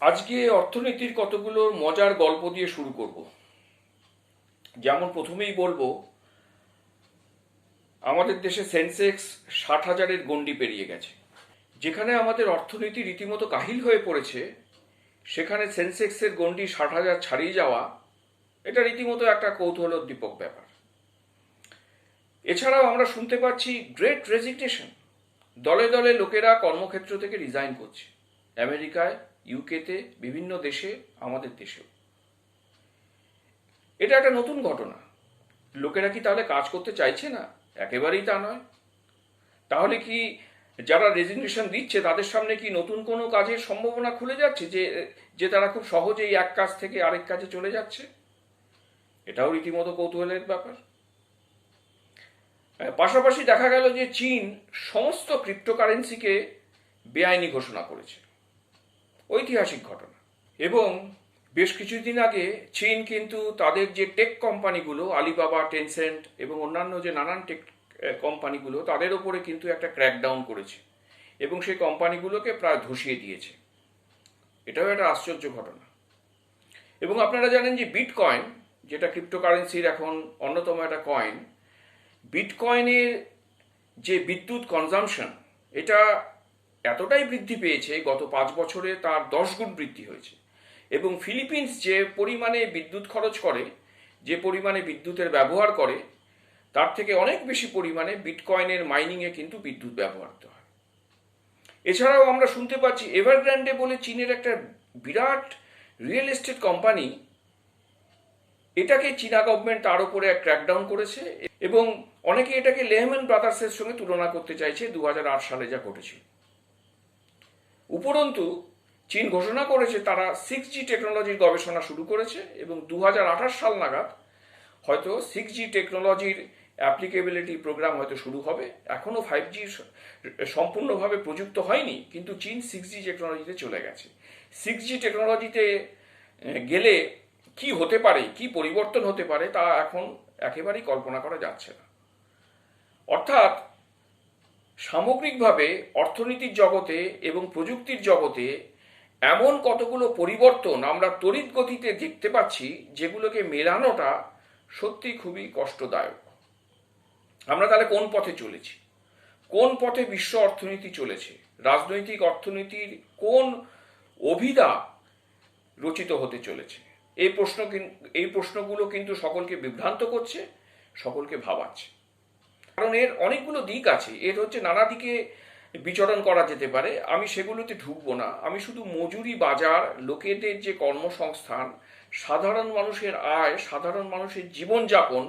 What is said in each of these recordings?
আজকে অর্থনীতির কতগুলো মজার গল্প দিয়ে শুরু করব। যেমন প্রথমেই বলবো, আমাদের দেশে সেন্সেক্স 60,000-এর গণ্ডি পেরিয়ে গেছে। যেখানে আমাদের অর্থনীতি রীতিমতো কাহিল হয়ে পড়েছে, সেখানে সেন্সেক্সের গণ্ডি 60,000 ছাড়িয়ে যাওয়া, এটা রীতিমতো একটা কৌতূহলোদ্দীপক ব্যাপার। এছাড়াও আমরা শুনতে পাচ্ছি গ্রেট রেজিগনেশন, দলে দলে লোকেরা কর্মক্ষেত্র থেকে রিজাইন করছে। আমেরিকায়, ইউকেতে, বিভিন্ন দেশে, আমাদের দেশেও। এটা একটা নতুন ঘটনা। লোকেরা কি তাহলে কাজ করতে চাইছে না? একেবারেই তা নয়। তাহলে কি যারা রেজিগনেশন দিচ্ছে তাদের সামনে কি নতুন কোনো কাজের সম্ভাবনা খুলে যাচ্ছে, যে তারা খুব সহজেই এক কাজ থেকে আরেক কাজে চলে যাচ্ছে? এটাও রীতিমতো কৌতূহলের ব্যাপার। পাশাপাশি দেখা গেল যে চীন সমস্ত ক্রিপ্টোকারেন্সিকে বেআইনি ঘোষণা করেছে। ঐতিহাসিক ঘটনা। এবং বেশ কিছুদিন আগে চীন কিন্তু তাদের যে টেক কোম্পানিগুলো, আলিবাবা, টেনসেন্ট এবং অন্যান্য যে নানান টেক কোম্পানিগুলো, তাদের ওপরে কিন্তু একটা ক্র্যাকডাউন করেছে এবং সেই কোম্পানিগুলোকে প্রায় ধসিয়ে দিয়েছে। এটাও একটা আশ্চর্য ঘটনা। এবং আপনারা জানেন যে বিটকয়েন, যেটা ক্রিপ্টোকারেন্সির এখন অন্যতম একটা কয়েন, বিটকয়েনের যে বিদ্যুৎ কনজামশন, এটা এতটাই বৃদ্ধি পেয়েছে, গত 5 বছরে তার 10 গুণ বৃদ্ধি হয়েছে। এবং ফিলিপিন্স যে পরিমাণে বিদ্যুৎ খরচ করে, যে পরিমাণে বিদ্যুতের ব্যবহার করে, তার থেকে অনেক বেশি পরিমাণে বিটকয়েনের মাইনিংয়ে কিন্তু বিদ্যুৎ ব্যবহৃত হয়। এছাড়াও আমরা শুনতে পাচ্ছি এভারগ্র্যান্ডে বলে চীনের একটা বিরাট রিয়েল এস্টেট কোম্পানি, এটাকে চীনা গভর্নমেন্ট তার উপরে এক ক্র্যাকডাউন করেছে এবং অনেকে এটাকে লেহম্যান ব্রাদার্সের সঙ্গে তুলনা করতে চাইছে 2008 সালে যা ঘটেছিল। উপরন্তু চীন ঘোষণা করেছে তারা 6G টেকনোলজির গবেষণা শুরু করেছে এবং 2028 সাল নাগাদ হয়তো 6G টেকনোলজির অ্যাপ্লিকেবিলিটি প্রোগ্রাম হয়তো শুরু হবে। এখনও 5G সম্পূর্ণভাবে প্রযুক্ত হয়নি, কিন্তু চীন 6G টেকনোলজিতে চলে গেছে। 6G টেকনোলজিতে গেলে কি হতে পারে, কি পরিবর্তন হতে পারে, তা এখন একেবারেই কল্পনা করা যাচ্ছে না। অর্থাৎ সামগ্রিকভাবে অর্থনীতির জগতে এবং প্রযুক্তির জগতে এমন কতগুলো পরিবর্তন আমরা তড়িৎ গতিতে দেখতে পাচ্ছি, যেগুলোকে মেলানোটা সত্যি খুবই কষ্টদায়ক। আমরা তাহলে কোন পথে চলেছি? কোন পথে বিশ্ব অর্থনীতি চলেছে? রাজনৈতিক অর্থনীতির কোন অভিধা রচিত হতে চলেছে? এই প্রশ্নগুলো কিন্তু সকলকে বিভ্রান্ত করছে, সকলকে ভাবাচ্ছে। কারণ এর অনেকগুলো দিক আছে, এর হচ্ছে নানা দিকে বিচরণ করা যেতে পারে। আমি সেগুলোতে ঢুকবো না। আমি শুধু মজুরি বাজার, লোকেদের যে কর্মসংস্থান, সাধারণ মানুষের আয়, সাধারণ মানুষের জীবনযাপন,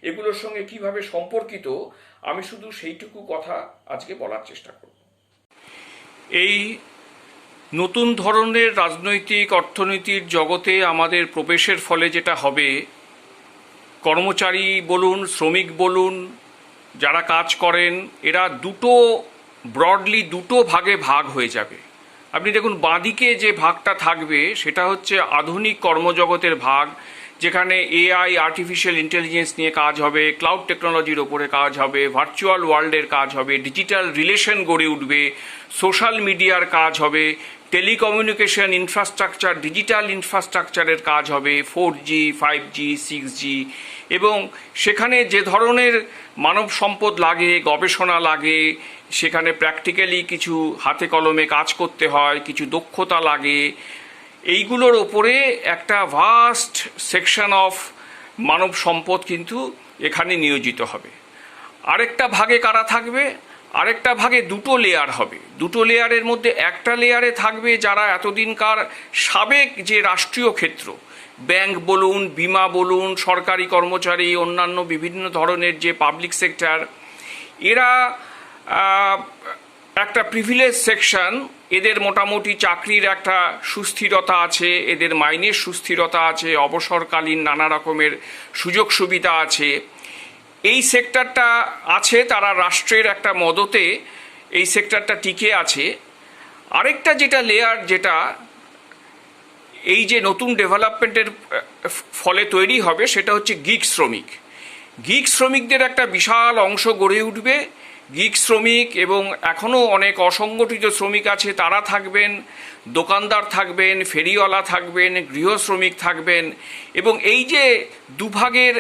এগুলোর সঙ্গে কিভাবে সম্পর্কিত, আমি শুধু সেইটুকু কথা আজকে বলার চেষ্টা করব। এই নতুন ধরনের রাজনৈতিক অর্থনীতির জগতে আমাদের প্রবেশের ফলে যেটা হবে, কর্মচারী বলুন, শ্রমিক বলুন, যারা কাজ করেন, এরা ব্রডলি দুটো ভাগে ভাগ হয়ে যাবে। আপনি দেখুন, বাঁদিকে যে ভাগটা থাকবে সেটা হচ্ছে আধুনিক কর্মজগতের ভাগ, যেখানে এআই, আর্টিফিশিয়াল ইন্টেলিজেন্স নিয়ে কাজ হবে, ক্লাউড টেকনোলজির ওপরে কাজ হবে, ভার্চুয়াল ওয়ার্ল্ডের কাজ হবে, ডিজিটাল রিলেশন গড়ে উঠবে, সোশ্যাল মিডিয়ার কাজ হবে, টেলিকমিউনিকেশন ইনফ্রাস্ট্রাকচার, ডিজিটাল ইনফ্রাস্ট্রাকচারের কাজ হবে, 4G, 5G, 6G। এবং সেখানে যে ধরনের মানব সম্পদ লাগে, গবেষণা লাগে, সেখানে প্র্যাকটিক্যালি কিছু হাতে কলমে কাজ করতে হয়, কিছু দক্ষতা লাগে, এইগুলোর ওপরে একটা ভাস্ট সেকশন অফ মানব সম্পদ কিন্তু এখানে নিয়োজিত হবে। আরেকটা ভাগে কারা থাকবে? আরেকটা ভাগে দুটো লেয়ার হবে। দুটো লেয়ারের মধ্যে একটা লেয়ারে থাকবে যারা এতদিনকার সাবেক যে রাষ্ট্রীয় ক্ষেত্র, ব্যাংক বলুন, বিমা বলুন, সরকারি কর্মচারী, অন্যান্য বিভিন্ন ধরনের যে পাবলিক সেক্টর, এরা একটা প্রিভিলেজ সেকশন। এদের মোটামুটি চাকরির একটা সুস্থিরতা আছে, এদের মাইনের সুস্থিরতা আছে, অবসরকালীন নানা রকমের সুযোগ সুবিধা আছে। এই সেক্টরটা আছে, তারা রাষ্ট্রের একটা মদতে এই সেক্টরটা টিকে আছে। আরেকটা যেটা লেয়ার, যেটা এই যে নতুন ডেভেলপমেন্টের ফলে তৈরি হবে, সেটা হচ্ছে গিগ শ্রমিক। গিগ শ্রমিকদের একটা বিশাল অংশ গড়ে উঠবে, গিগ শ্রমিক এবং এখনও অনেক অসংগঠিত শ্রমিক আছে, তারা থাকবেন, দোকানদার থাকবেন, ফেরিওয়ালা থাকবেন, গৃহ শ্রমিক থাকবেন। এবং এই যে দুভাগের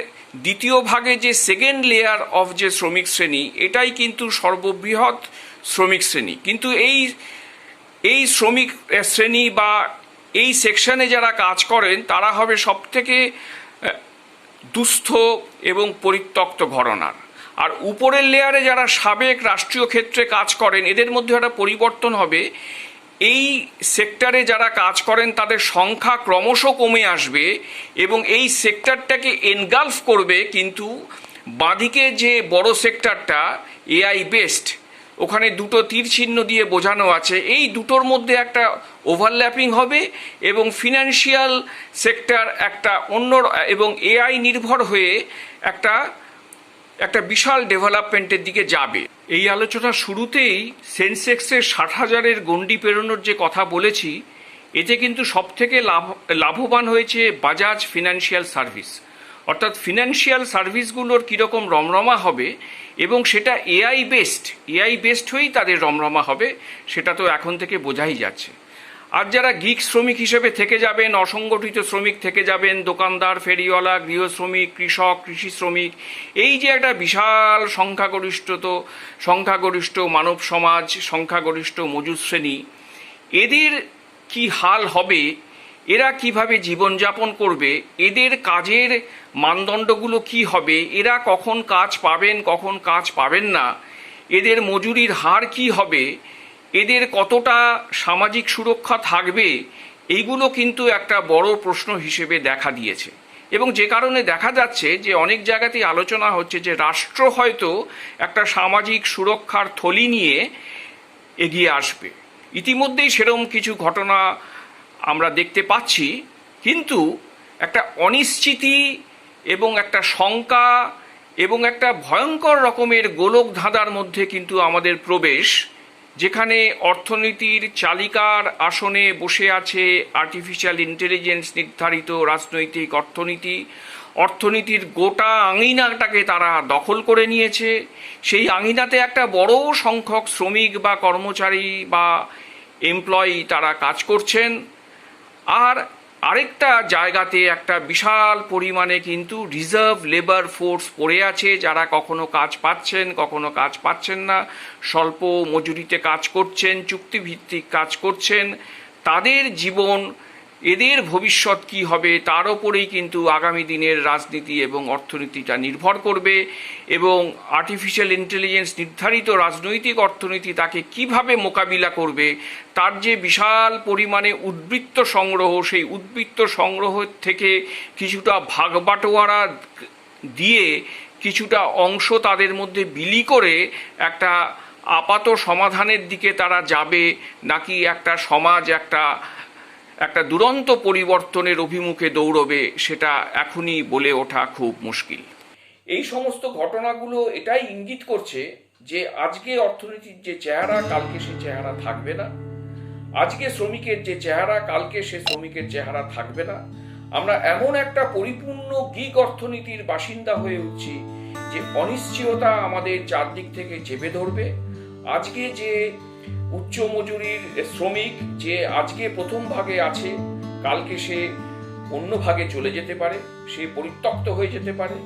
দ্বিতীয় ভাগে যে সেকেন্ড লেয়ার অফ যে শ্রমিক শ্রেণী, এটাই কিন্তু সর্ববৃহৎ শ্রমিক শ্রেণী। কিন্তু এই শ্রমিক শ্রেণী বা এই সেকশনে যারা কাজ করেন তারা হবে সবথেকে দুস্থ এবং পরিত্যক্ত ঘরানার। আর উপরের লেয়ারে যারা সাবেক রাষ্ট্রীয় ক্ষেত্রে কাজ করেন, এদের মধ্যে একটা পরিবর্তন হবে। এই সেক্টরে যারা কাজ করেন তাদের সংখ্যা ক্রমশ কমে আসবে এবং এই সেক্টরটাকে এনগালফ করবে। কিন্তু বাঁদিকে যে বড় সেক্টরটা এআই বেসড, ওখানে দুটো তীর চিহ্ন দিয়ে বোঝানো আছে, এই দুটোর মধ্যে একটা ওভারল্যাপিং হবে এবং ফিনান্সিয়াল সেক্টর একটা অন্য এবং এআই নির্ভর হয়ে একটা বিশাল ডেভেলপমেন্টের দিকে যাবে। এই আলোচনার শুরুতেই সেন্সেক্সের 60,000-এর গণ্ডি পেরোনোর যে কথা বলেছি, এতে কিন্তু সবথেকে লাভবান হয়েছে বাজাজ ফিনান্সিয়াল সার্ভিস। অর্থাৎ ফিনান্সিয়াল সার্ভিসগুলোর কীরকম রমরমা হবে এবং সেটা এআই বেসড হয়েই তাদের রমরমা হবে, সেটা তো এখন থেকে বোঝাই যাচ্ছে। আর যারা গিগ শ্রমিক হিসেবে থেকে যাবেন, অসংগঠিত শ্রমিক থেকে যাবেন, দোকানদার, ফেরিওয়ালা, গৃহ শ্রমিক, কৃষক, কৃষি শ্রমিক, এই যে একটা বিশাল সংখ্যাগরিষ্ঠ মানব সমাজ, সংখ্যাগরিষ্ঠ মজুর শ্রেণী, এদের কি হাল হবে, এরা কিভাবে জীবনযাপন করবে, এদের কাজের মানদণ্ডগুলো কি হবে, এরা কখন কাজ পাবেন কখন কাজ পাবেন না, এদের মজুরির হার কি হবে, এদের কতটা সামাজিক সুরক্ষা থাকবে, এইগুলো কিন্তু একটা বড় প্রশ্ন হিসেবে দেখা দিয়েছে। এবং যে কারণে দেখা যাচ্ছে যে অনেক জায়গাতেই আলোচনা হচ্ছে যে রাষ্ট্র হয়তো একটা সামাজিক সুরক্ষার থলি নিয়ে এগিয়ে আসবে। ইতিমধ্যেই সেরকম কিছু ঘটনা আমরা দেখতে পাচ্ছি, কিন্তু একটা অনিশ্চিতি এবং একটা শঙ্কা এবং একটা ভয়ঙ্কর রকমের গোলক ধাঁধার মধ্যে কিন্তু আমাদের প্রবেশ, যেখানে অর্থনীতির চালিকার আসনে বসে আছে আর্টিফিশিয়াল ইন্টেলিজেন্স নির্ধারিত রাজনৈতিক অর্থনীতির গোটা আঙিনাটাকে তারা দখল করে নিয়েছে। সেই আঙিনাতে একটা বড় সংখ্যক শ্রমিক বা কর্মচারী বা এমপ্লয়ি তারা কাজ করছেন। আর আরেকটা জায়গাতে একটা বিশাল পরিমাণে কিন্তু রিজার্ভ লেবার ফোর্স পড়ে আছে, যারা কখনো কাজ পাচ্ছেন কখনো কাজ পাচ্ছেন না, স্বল্প মজুরিতে কাজ করছেন, চুক্তিভিত্তিক কাজ করছেন। তাদের জীবন, এদের ভবিষ্যৎ কি হবে, তার ওপরেই কিন্তু আগামী দিনের রাজনীতি এবং অর্থনীতিটা নির্ভর করবে। এবং আর্টিফিশিয়াল ইন্টেলিজেন্স নির্ধারিত রাজনৈতিক অর্থনীতি তাকে কিভাবে মোকাবিলা করবে, তার যে বিশাল পরিমাণে উদ্বৃত্ত সংগ্রহ, সেই উদ্বৃত্ত সংগ্রহ থেকে কিছুটা ভাগবাটোয়ারা দিয়ে কিছুটা অংশ তাদের মধ্যে বিলি করে একটা আপাত সমাধানের দিকে তারা যাবে, নাকি একটা সমাজ একটা দুরন্ত পরিবর্তনের অভিমুখে দৌড়বে, সেটা এখনই বলে ওঠা খুব মুশকিল। এই সমস্ত ঘটনাগুলো এটাই ইঙ্গিত করছে যে আজকে অর্থনীতির যে চেহারা, কালকে সে চেহারা থাকবে না। আজকে শ্রমিকের যে চেহারা, কালকে সে শ্রমিকের চেহারা থাকবে না। আমরা এমন একটা পরিপূর্ণ গিগ অর্থনীতির বাসিন্দা হয়ে উঠছি যে অনিশ্চয়তা আমাদের চারদিক থেকে চেপে ধরবে। আজকে যে উচ্চ মজুরির শ্রমিক যে আজকে প্রথম ভাগে আছে, কালকে সে অন্য ভাগে চলে যেতে পারে, সে পরিত্যক্ত হয়ে যেতে পারে।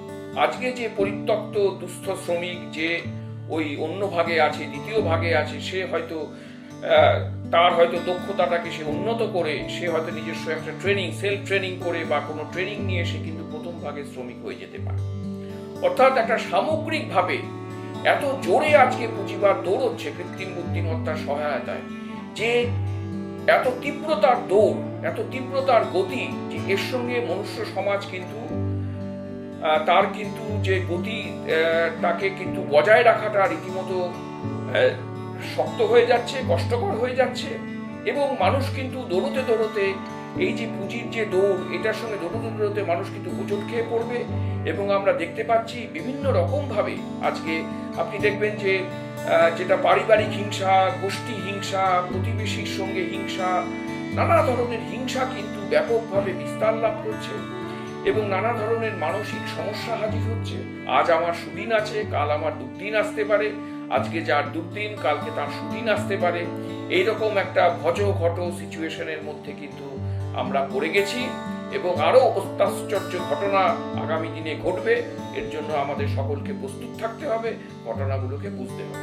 আজকে যে পরিত্যক্ত দুস্থ শ্রমিক যে ওই অন্য ভাগে আছে, দ্বিতীয় ভাগে আছে, সে হয়তো তার হয়তো দক্ষতাটাকে সে উন্নত করে, সে হয়তো নিজস্ব একটা সেলফ ট্রেনিং করে বা কোনো ট্রেনিং নিয়ে সে কিন্তু প্রথম ভাগে শ্রমিক হয়ে যেতে পারে। অর্থাৎ একটা সামগ্রিকভাবে এত জোরে আজকে পুঁজিবাদ দৌড়চ্ছে কৃত্রিম বুদ্ধিমত্তার সহায়তায়, যে এত তীব্রতার দৌড়, এত তীব্রতার গতি, যে এর সঙ্গে মনুষ্য সমাজ কিন্তু তার কিন্তু যে গতি তাকে কিন্তু বজায় রাখাটা রীতিমতো শক্ত হয়ে যাচ্ছে, কষ্টকর হয়ে যাচ্ছে। এবং মানুষ কিন্তু দৌড়তে এই যে পুঁজির যে দৌড়, এটার সঙ্গে দৌড়তে মানুষ কিন্তু হোঁচট খেয়ে পড়বে। এবং আমরা দেখতে পাচ্ছি বিভিন্ন রকমভাবে আজকে আপনি দেখবেন যে যেটা পারিবারিক হিংসা, গোষ্ঠী হিংসা, প্রতিবেশীর সঙ্গে হিংসা, নানা ধরনের হিংসা কিন্তু ব্যাপকভাবে বিস্তার লাভ করছে এবং নানা ধরনের মানসিক সমস্যা হাজির হচ্ছে। আজ আমার সুদিন আছে, কাল আমার দুর্দিন আসতে পারে। আজকে যার দুর্দিন কালকে তার সুদিন আসতে পারে, এইরকম একটা ভজ ঘট সিচুয়েশনের মধ্যে কিন্তু আমরা পড়ে গেছি এবং আরো অত্যাশ্চর্য ঘটনা আগামী দিনে ঘটবে। এর জন্য আমাদের সকলকে প্রস্তুত থাকতে হবে, ঘটনাগুলোকে বুঝতে হবে।